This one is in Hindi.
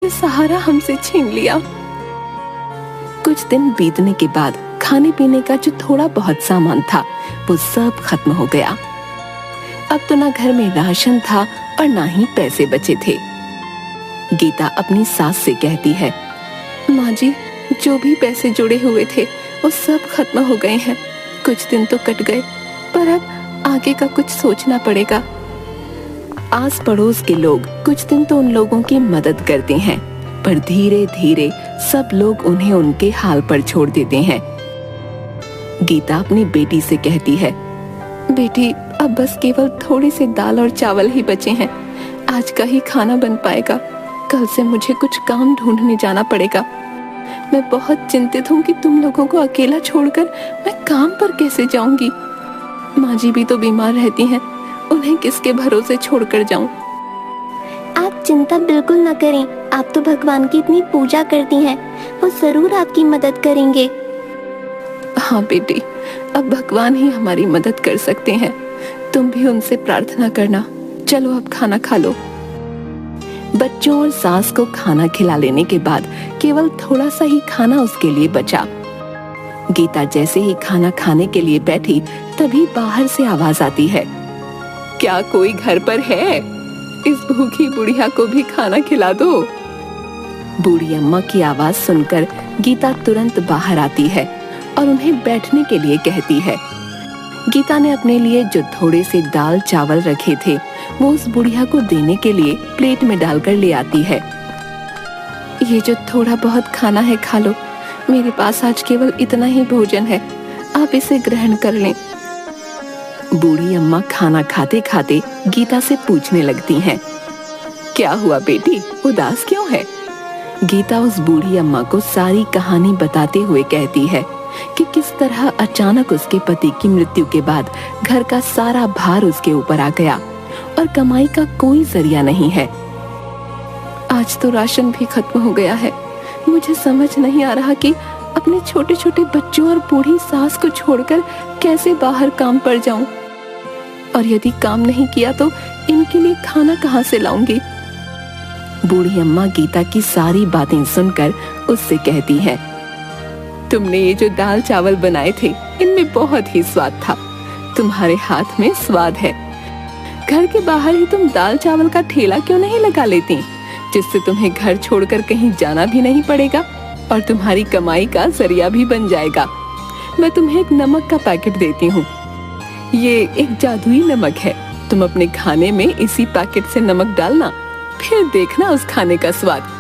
ये सहारा हमसे छीन लिया। कुछ दिन बीतने के बाद खाने पीने का जो थोड़ा बहुत सामान था वो सब खत्म हो गया। अब तो ना घर में राशन था और ना ही पैसे बचे थे। गीता अपनी सास से कहती है, माँ जी, जो भी पैसे जुड़े हुए थे वो सब खत्म हो गए हैं। कुछ दिन तो कट गए, पर अब आगे का कुछ सोचना पड़ेगा। आस पड़ोस के लोग कुछ दिन तो उन लोगों की मदद करते हैं, पर धीरे धीरे सब लोग उन्हें उनके हाल पर छोड़ देते हैं। गीता अपनी बेटी से कहती है, बेटी, अब बस केवल थोड़ी सी दाल और चावल ही बचे हैं। आज का ही खाना बन पाएगा। कल से मुझे कुछ काम ढूंढने जाना पड़ेगा। मैं बहुत चिंतित हूँ कि तुम लोगों को अकेला छोड़कर मैं काम पर कैसे जाऊंगी। माँ जी भी तो बीमार रहती हैं, उन्हें किसके भरोसे छोड़कर जाऊं। आप चिंता बिल्कुल न करें। आप तो भगवान की इतनी पूजा करती हैं, वो जरूर आपकी मदद करेंगे। हाँ बेटी, अब भगवान ही हमारी मदद कर सकते हैं। तुम भी उनसे प्रार्थना करना। चलो अब खाना खा लो। बच्चों और सास को खाना खिला लेने के बाद केवल थोड़ा सा ही खाना उसके लिए बचा। गीता जैसे ही खाना खाने के लिए बैठी तभी बाहर से आवाज आती है, क्या कोई घर पर है? इस भूखी बुढ़िया को भी खाना खिला दो। बूढ़ी अम्मा की आवाज सुनकर गीता तुरंत बाहर आती है और उन्हें बैठने के लिए कहती है। गीता ने अपने लिए जो थोड़े से दाल चावल रखे थे वो उस बुढ़िया को देने के लिए प्लेट में डालकर ले आती है। ये जो थोड़ा बहुत खाना है खा लो। मेरे पास आज केवल इतना ही भोजन है, आप इसे ग्रहण कर लें। बूढ़ी अम्मा खाना खाते खाते गीता से पूछने लगती हैं, क्या हुआ बेटी, उदास क्यों है? गीता उस बूढ़ी अम्मा को सारी कहानी बताते हुए कहती है कि किस तरह अचानक उसके पति की मृत्यु के बाद घर का सारा भार उसके ऊपर आ गया और कमाई का कोई जरिया नहीं है। आज तो राशन भी खत्म हो गया है। मुझे समझ नहीं आ रहा कि अपने छोटे छोटे बच्चों और बूढ़ी सास को छोड़कर कैसे बाहर काम पर जाऊं, और यदि काम नहीं किया तो इनके लिए खाना कहां से लाऊंगी। बूढ़ी अम्मा गीता की सारी बातें सुनकर उससे कहती है, तुमने ये जो दाल चावल बनाए थे इनमें बहुत ही स्वाद था। तुम्हारे हाथ में स्वाद है। घर के बाहर ही तुम दाल चावल का ठेला क्यों नहीं लगा लेती, जिससे तुम्हें घर छोड़कर कहीं जाना भी नहीं पड़ेगा और तुम्हारी कमाई का जरिया भी बन जाएगा। मैं तुम्हें एक नमक का पैकेट देती हूँ। ये एक जादुई नमक है। तुम अपने खाने में इसी पैकेट से नमक डालना, फिर देखना उस खाने का स्वाद।